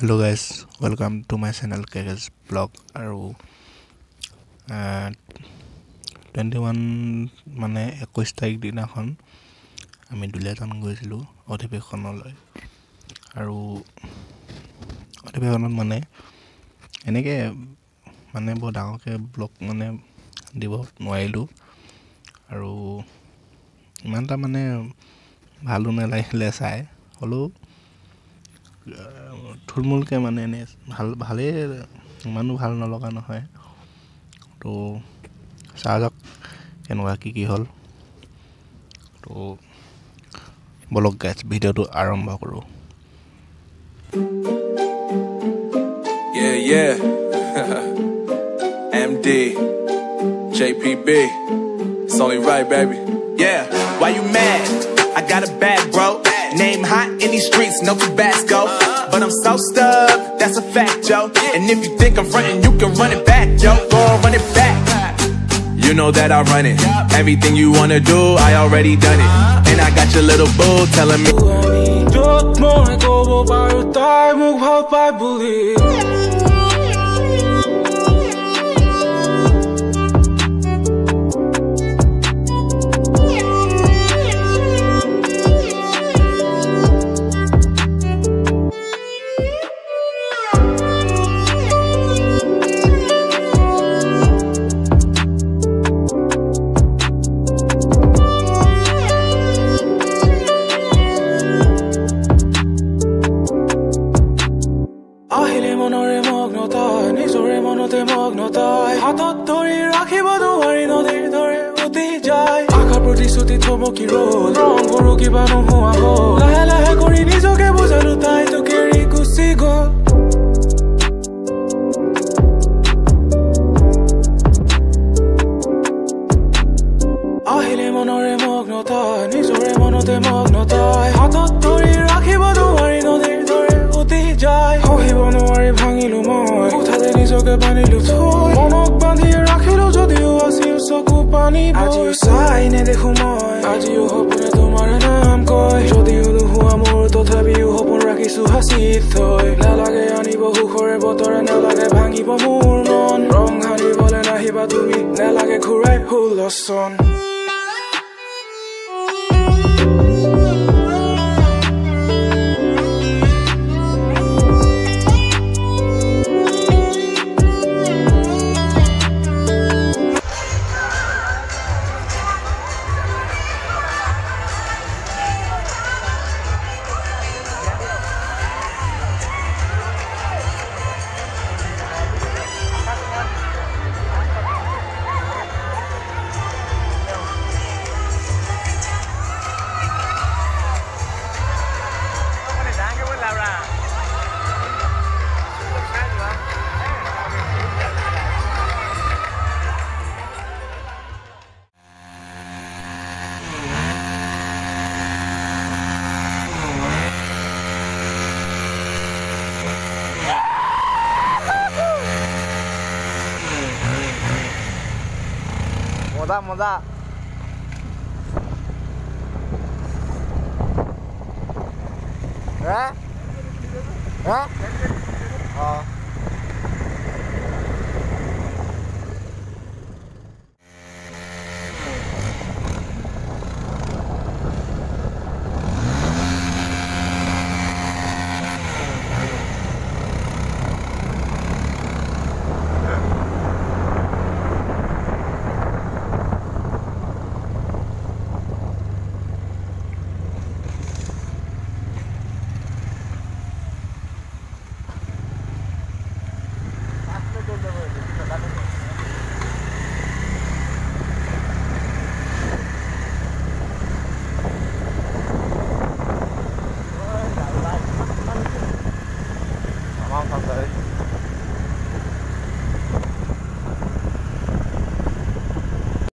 Hello guys, welcome to my channel KK's blog আৰু 21 মানে 21 তাৰিখ দিনাখন আমি দুলীয়াজান গৈছিলোঁ অধিৱেশনলৈ আৰু অধিৱেশনত মানে এনেকে মানে বহুত ডাঙৰকে ব্লগ মানে দিব নোৱাৰিলোঁ আৰু ইমানটা মানে ভালো নালাগিলে চাই হলো থুলমুলকে মানে এনে ভালে ইমানো ভাল নলগা নহয় তো চাওক কেনেকুৱা কি হ'ল তো বলক গাইজ ভিডিওটো আৰম্ভ কৰোঁ Yeah MD JPB it's only right baby Yeah, why you mad? I got a bad bro. Name hot in these streets, no Tabasco. But I'm so stuck, that's a fact, yo. And if you think I'm frontin', you can run it back, yo. Go on, run it back. You know that I run it. Everything you wanna do, I already done it. And I got your little boo telling me. প্ৰতিশ্ৰুতি থব কি ৰল ৰং কৰো কিবা নোহোৱা হ'ল লাহে লাহে কৰি নিজকে বুজালো তাই তো কেৰি গুচি গ'ল আহিলে মনৰে মগ্নতা নিজৰে মনতে মগ্নতাই হাতত ধৰি ৰাখিব নোৱাৰি নদীৰ দৰে উটি যায় সহিব নোৱাৰি ভাঙিলো মই উঠাতে নিজকে বান্ধিলো থৈ মনক বান্ধি ৰাখিলো যদিও আছিল চকু পানী আজিও চাই নেদেখো মই আজিও সপোনে তোমাৰ নাম কয় যদিও নোহোৱা মোৰ তথাপিও সপোন ৰাখিছো হাঁচিত থৈ নালাগে আনিব সুখৰে বতৰে নালাগে ভাঙিব মোৰ মন ৰং সানিবলৈ নাহিবা তুমি নালাগে ঘূৰাই হুলস্থন Moda. Hả? Hả?